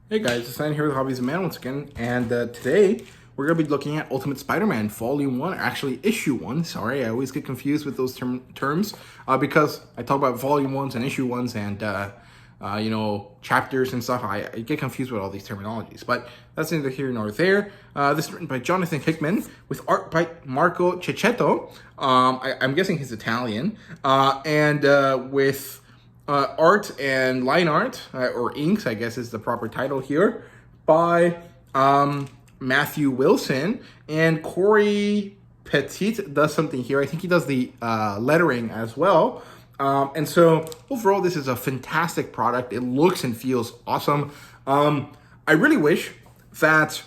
Hey guys, it's Ryan here with HobbiesofaMan once again, and today we're going to be looking at Ultimate Spider-Man Volume 1, or actually Issue 1. Sorry, I always get confused with those terms because I talk about Volume 1s and Issue 1s and, chapters and stuff. I get confused with all these terminologies, but that's neither here nor there. This is written by Jonathan Hickman with art by Marco Cecchetto. I'm guessing he's Italian, and with art and line art, or inks, I guess is the proper title here, by Matthew Wilson, and Corey Petit does something here. I think he does the lettering as well. And so overall, this is a fantastic product. It looks and feels awesome. I really wish that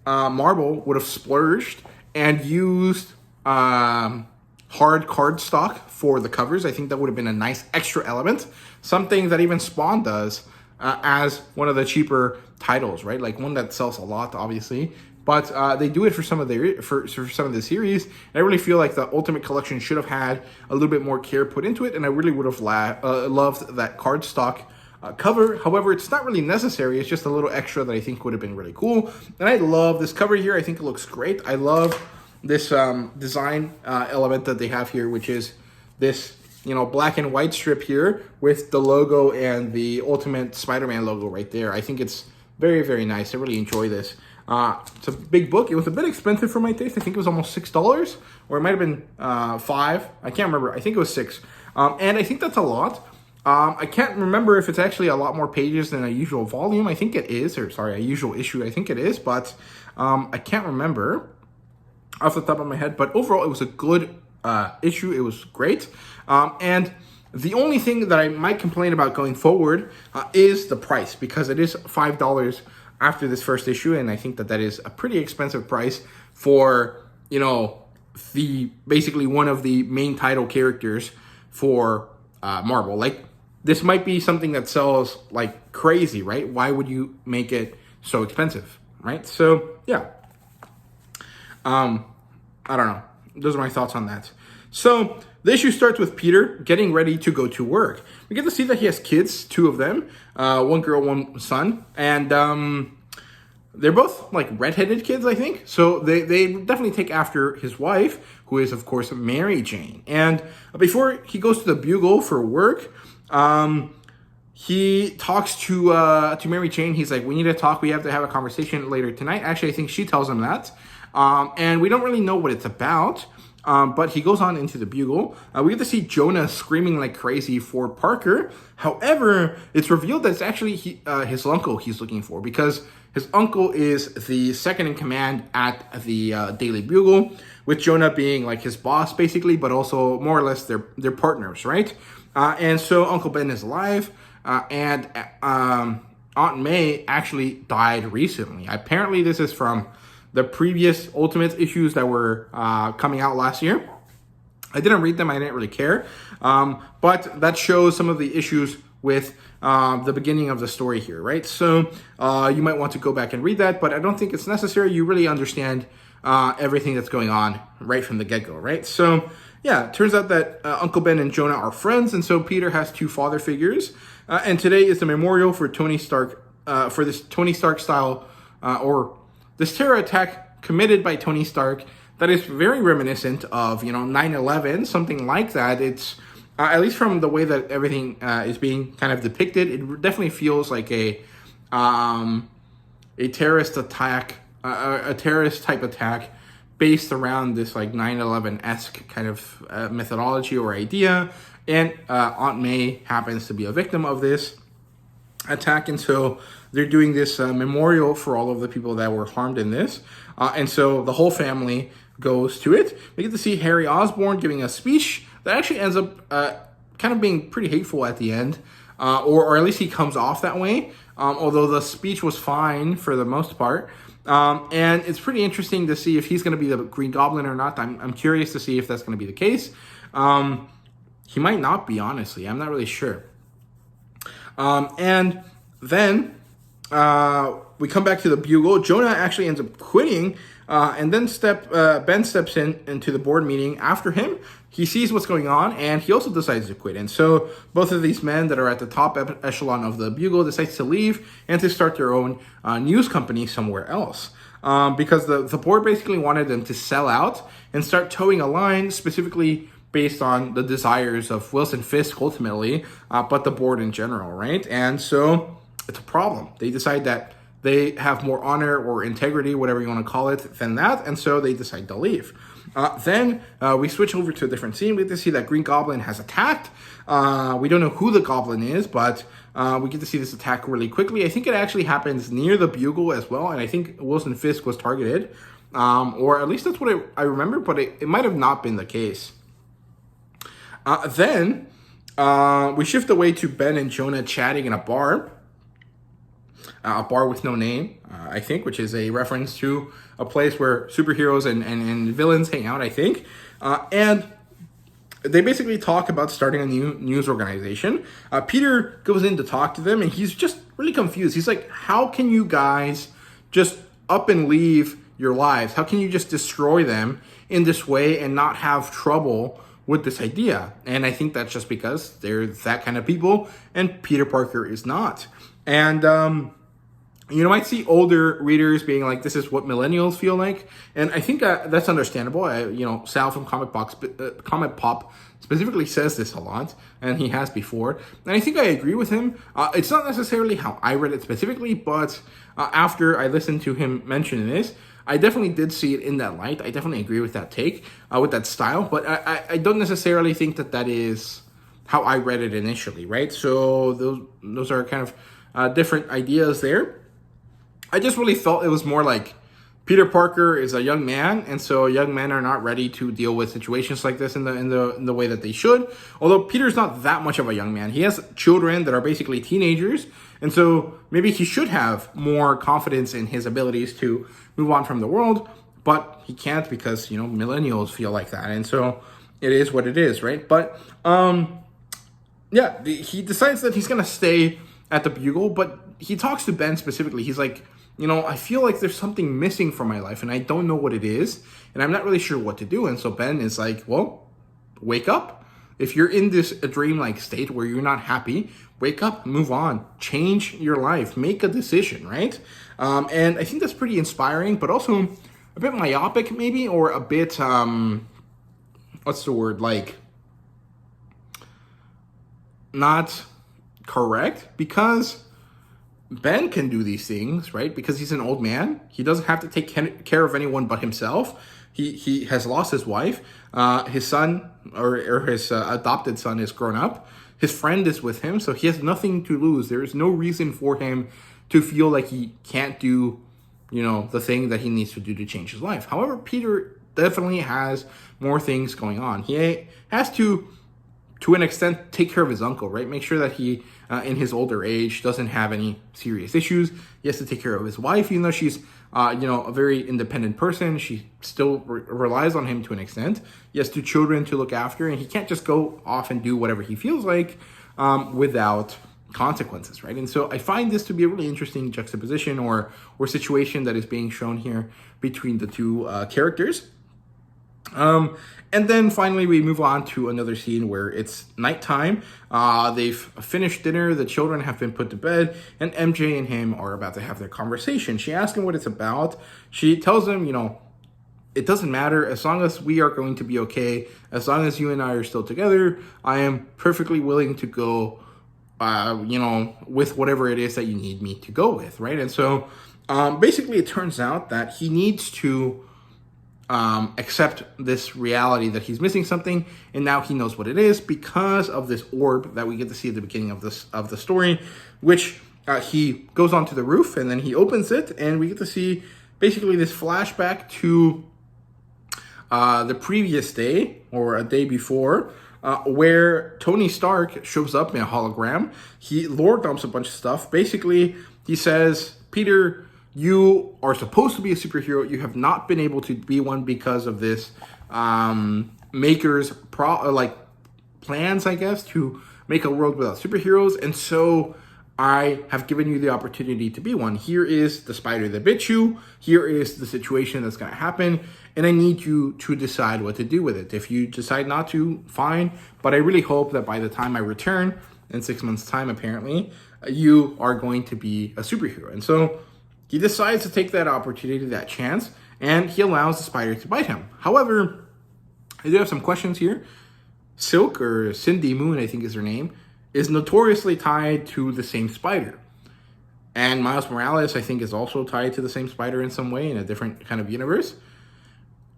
Marvel would have splurged and used hard cardstock for the covers. I think that would have been a nice extra element, something that even Spawn does as one of the cheaper titles, right? Like one that sells a lot, obviously, but they do it for some of their for some of the series. And I really feel like the Ultimate Collection should have had a little bit more care put into it, and I really would have loved that cardstock cover. However, it's not really necessary. It's just a little extra that I think would have been really cool. And I love this cover here. I think it looks great. I love this design element that they have here, which is this, black and white strip here with the logo and the Ultimate Spider-Man logo right there. I think it's very, very nice. I really enjoy this. It's a big book. It was a bit expensive for my taste. I think it was almost $6, or it might have been $5. I can't remember. I think it was $6. And I think that's a lot. I can't remember if it's actually a lot more pages than a usual volume. I think it is, or sorry, a usual issue. I think it is, but I can't remember off the top of my head. But overall, it was a good issue. It was great. And the only thing that I might complain about going forward is the price, because it is $5 after this first issue, and I think that is a pretty expensive price for, the basically one of the main title characters for Marvel. Like, this might be something that sells like crazy, right? Why would you make it so expensive, right? So, yeah. I don't know. Those are my thoughts on that. So the issue starts with Peter getting ready to go to work. We get to see that he has kids, 2 of them, one girl, one son, and they're both like redheaded kids, I think. So they definitely take after his wife, who is of course Mary Jane. And before he goes to the Bugle for work, he talks to Mary Jane. He's like, "We need to talk. We have to have a conversation later tonight." Actually, I think she tells him that. And we don't really know what it's about, but he goes on into the Bugle. We get to see Jonah screaming like crazy for Parker. However, it's revealed that it's actually his uncle he's looking for, because his uncle is the second in command at the Daily Bugle, with Jonah being like his boss basically, but also more or less their partners, right? And so Uncle Ben is alive, and Aunt May actually died recently. Apparently, this is from the previous Ultimate issues that were coming out last year. I didn't read them. I didn't really care. But that shows some of the issues with the beginning of the story here, right? So you might want to go back and read that, but I don't think it's necessary. You really understand everything that's going on right from the get-go, right? So yeah, it turns out that Uncle Ben and Jonah are friends, and so Peter has 2 father figures. And today is the memorial for Tony Stark, for this Tony Stark style, or this terror attack committed by Tony Stark that is very reminiscent of, 9/11, something like that. It's, at least from the way that everything is being kind of depicted, it definitely feels like a terrorist attack, a terrorist type attack based around this like 9/11-esque kind of methodology or idea. And Aunt May happens to be a victim of this attack, and so they're doing this memorial for all of the people that were harmed in this, and so the whole family goes to it. We get to see Harry Osborn giving a speech that actually ends up kind of being pretty hateful at the end, or at least he comes off that way, although the speech was fine for the most part. And it's pretty interesting to see if he's going to be the Green Goblin or not. I'm curious to see if that's going to be the case. He might not be, honestly. I'm not really sure. And then we come back to the Bugle. Jonah actually ends up quitting And then Ben steps into the board meeting after him. He sees what's going on, and he also decides to quit. And so both of these men that are at the top echelon of the Bugle decides to leave and to start their own news company somewhere else. Because the board basically wanted them to sell out and start towing a line specifically based on the desires of Wilson Fisk ultimately, but the board in general, right? And so it's a problem. They decide that they have more honor or integrity, whatever you want to call it, than that, and so they decide to leave. Then we switch over to a different scene. We get to see that Green Goblin has attacked. We don't know who the Goblin is, but we get to see this attack really quickly. I think it actually happens near the Bugle as well, and I think Wilson Fisk was targeted, or at least that's what I remember, but it might have not been the case. Then we shift away to Ben and Jonah chatting in a bar with no name, I think, which is a reference to a place where superheroes and villains hang out, I think. And they basically talk about starting a new news organization. Peter goes in to talk to them, and he's just really confused. He's like, how can you guys just up and leave your lives? How can you just destroy them in this way and not have trouble with this idea? And I think that's just because they're that kind of people, and Peter Parker is not. And you might see older readers being like, this is what millennials feel like. And I think that's understandable. Sal from Comic Pop specifically says this a lot, and he has before. And I think I agree with him. It's not necessarily how I read it specifically, but after I listened to him mention this, I definitely did see it in that light. I definitely agree with that take, with that style. But I don't necessarily think that is how I read it initially, right? So those are kind of different ideas there. I just really felt it was more like Peter Parker is a young man, and so young men are not ready to deal with situations like this in the way that they should. Although Peter's not that much of a young man. He has children that are basically teenagers, and so maybe he should have more confidence in his abilities to move on from the world, but he can't because, millennials feel like that. And so it is what it is, right? But he decides that he's going to stay at the Bugle, but he talks to Ben specifically. He's like, I feel like there's something missing from my life, and I don't know what it is, and I'm not really sure what to do. And so Ben is like, well, wake up. If you're in this dreamlike state where you're not happy, wake up, move on, change your life, make a decision, right? And I think that's pretty inspiring, but also a bit myopic maybe, or a bit, what's the word, like, not correct, because Ben can do these things, right? Because he's an old man. He doesn't have to take care of anyone but himself. He has lost his wife. His son, or his adopted son, is grown up. His friend is with him, so he has nothing to lose. There is no reason for him to feel like he can't do, the thing that he needs to do to change his life. However, Peter definitely has more things going on. He has to an extent, take care of his uncle, right? Make sure that he, in his older age, doesn't have any serious issues. He has to take care of his wife, even though she's, a very independent person. She still relies on him to an extent. He has 2 children to look after, and he can't just go off and do whatever he feels like without consequences, right? And so I find this to be a really interesting juxtaposition or situation that is being shown here between the two characters. And then finally we move on to another scene where it's nighttime. They've finished dinner, the children have been put to bed, and MJ and him are about to have their conversation. She asks him what it's about. She tells him, it doesn't matter as long as we are going to be okay, as long as you and I are still together, I am perfectly willing to go, with whatever it is that you need me to go with, right? And so basically it turns out that he needs to accept this reality that he's missing something, and now he knows what it is because of this orb that we get to see at the beginning of the story, which he goes onto the roof and then he opens it, and we get to see basically this flashback to the previous day or a day before, where Tony Stark shows up in a hologram. He lore dumps a bunch of stuff. Basically, he says, Peter, you are supposed to be a superhero. You have not been able to be one because of this maker's plans, I guess, to make a world without superheroes. And so I have given you the opportunity to be one. Here is the spider that bit you. Here is the situation that's going to happen. And I need you to decide what to do with it. If you decide not to, fine. But I really hope that by the time I return, in 6 months' time apparently, you are going to be a superhero. And so he decides to take that opportunity, that chance, and he allows the spider to bite him. However, I do have some questions here. Silk, or Cindy Moon, I think is her name, is notoriously tied to the same spider. And Miles Morales, I think, is also tied to the same spider in some way in a different kind of universe.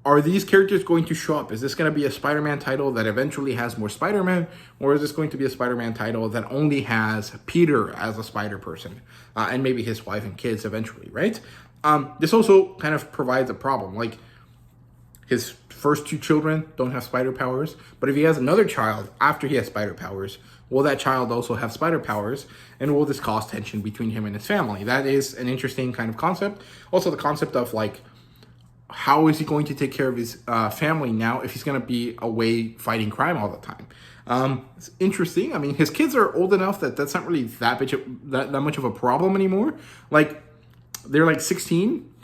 Are these characters going to show up? Is this going to be a Spider-Man title that eventually has more Spider-Man? Or is this going to be a Spider-Man title that only has Peter as a spider person? And maybe his wife and kids eventually, right? This also kind of provides a problem. Like, his first 2 children don't have spider powers. But if he has another child after he has spider powers, will that child also have spider powers? And will this cause tension between him and his family? That is an interesting kind of concept. Also, the concept of, like, how is he going to take care of his family now if he's going to be away fighting crime all the time? It's interesting. I mean, his kids are old enough that that's not really that much of a problem anymore. Like, they're like 16.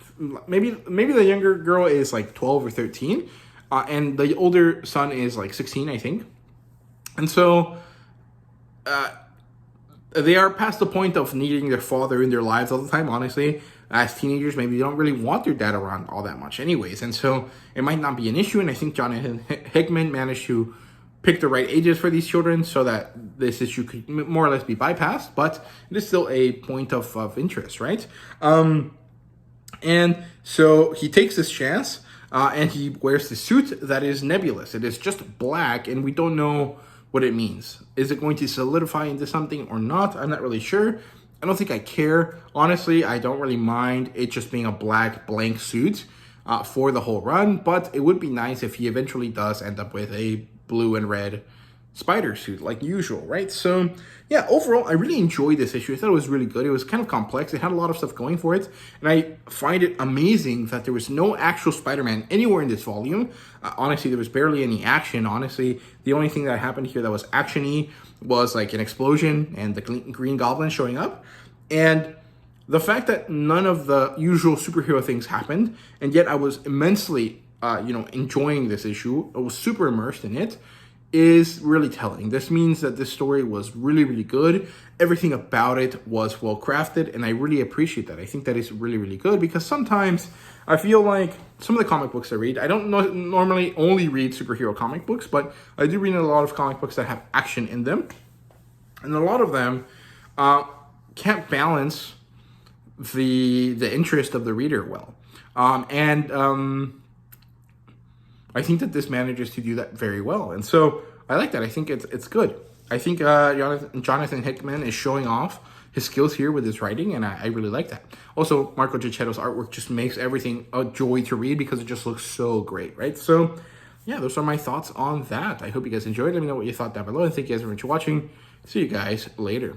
Maybe the younger girl is like 12 or 13. And the older son is like 16, I think. And so they are past the point of needing their father in their lives all the time, honestly. As teenagers, maybe they don't really want their dad around all that much anyways. And so it might not be an issue. And I think Jonathan Hickman managed to pick the right ages for these children so that this issue could more or less be bypassed. But it is still a point of interest, right? And so he takes this chance and he wears the suit that is nebulous. It is just black and we don't know what it means. Is it going to solidify into something or not? I'm not really sure. I don't think I care. Honestly, I don't really mind it just being a black blank suit for the whole run, but it would be nice if he eventually does end up with a blue and red spider suit like usual, right? So yeah, overall, I really enjoyed this issue. I thought it was really good. It was kind of complex. It had a lot of stuff going for it, and I find it amazing that there was no actual Spider-Man anywhere in this volume. Honestly, there was barely any action. Honestly, the only thing that happened here that was action-y was like an explosion and the Green Goblin showing up. And the fact that none of the usual superhero things happened, and yet I was immensely, enjoying this issue. I was super immersed in it, is really telling. This means that this story was really, really good. Everything about it was well crafted, and I really appreciate that. I think that is really, really good because sometimes I feel like some of the comic books I read, I don't normally only read superhero comic books, but I do read a lot of comic books that have action in them, and a lot of them can't balance the interest of the reader well. I think that this manages to do that very well. And so I like that. I think it's good. I think Jonathan Hickman is showing off his skills here with his writing, and I really like that. Also, Marco Giacchetto's artwork just makes everything a joy to read because it just looks so great, right? So yeah, those are my thoughts on that. I hope you guys enjoyed. Let me know what you thought down below, and thank you guys very much for watching. See you guys later.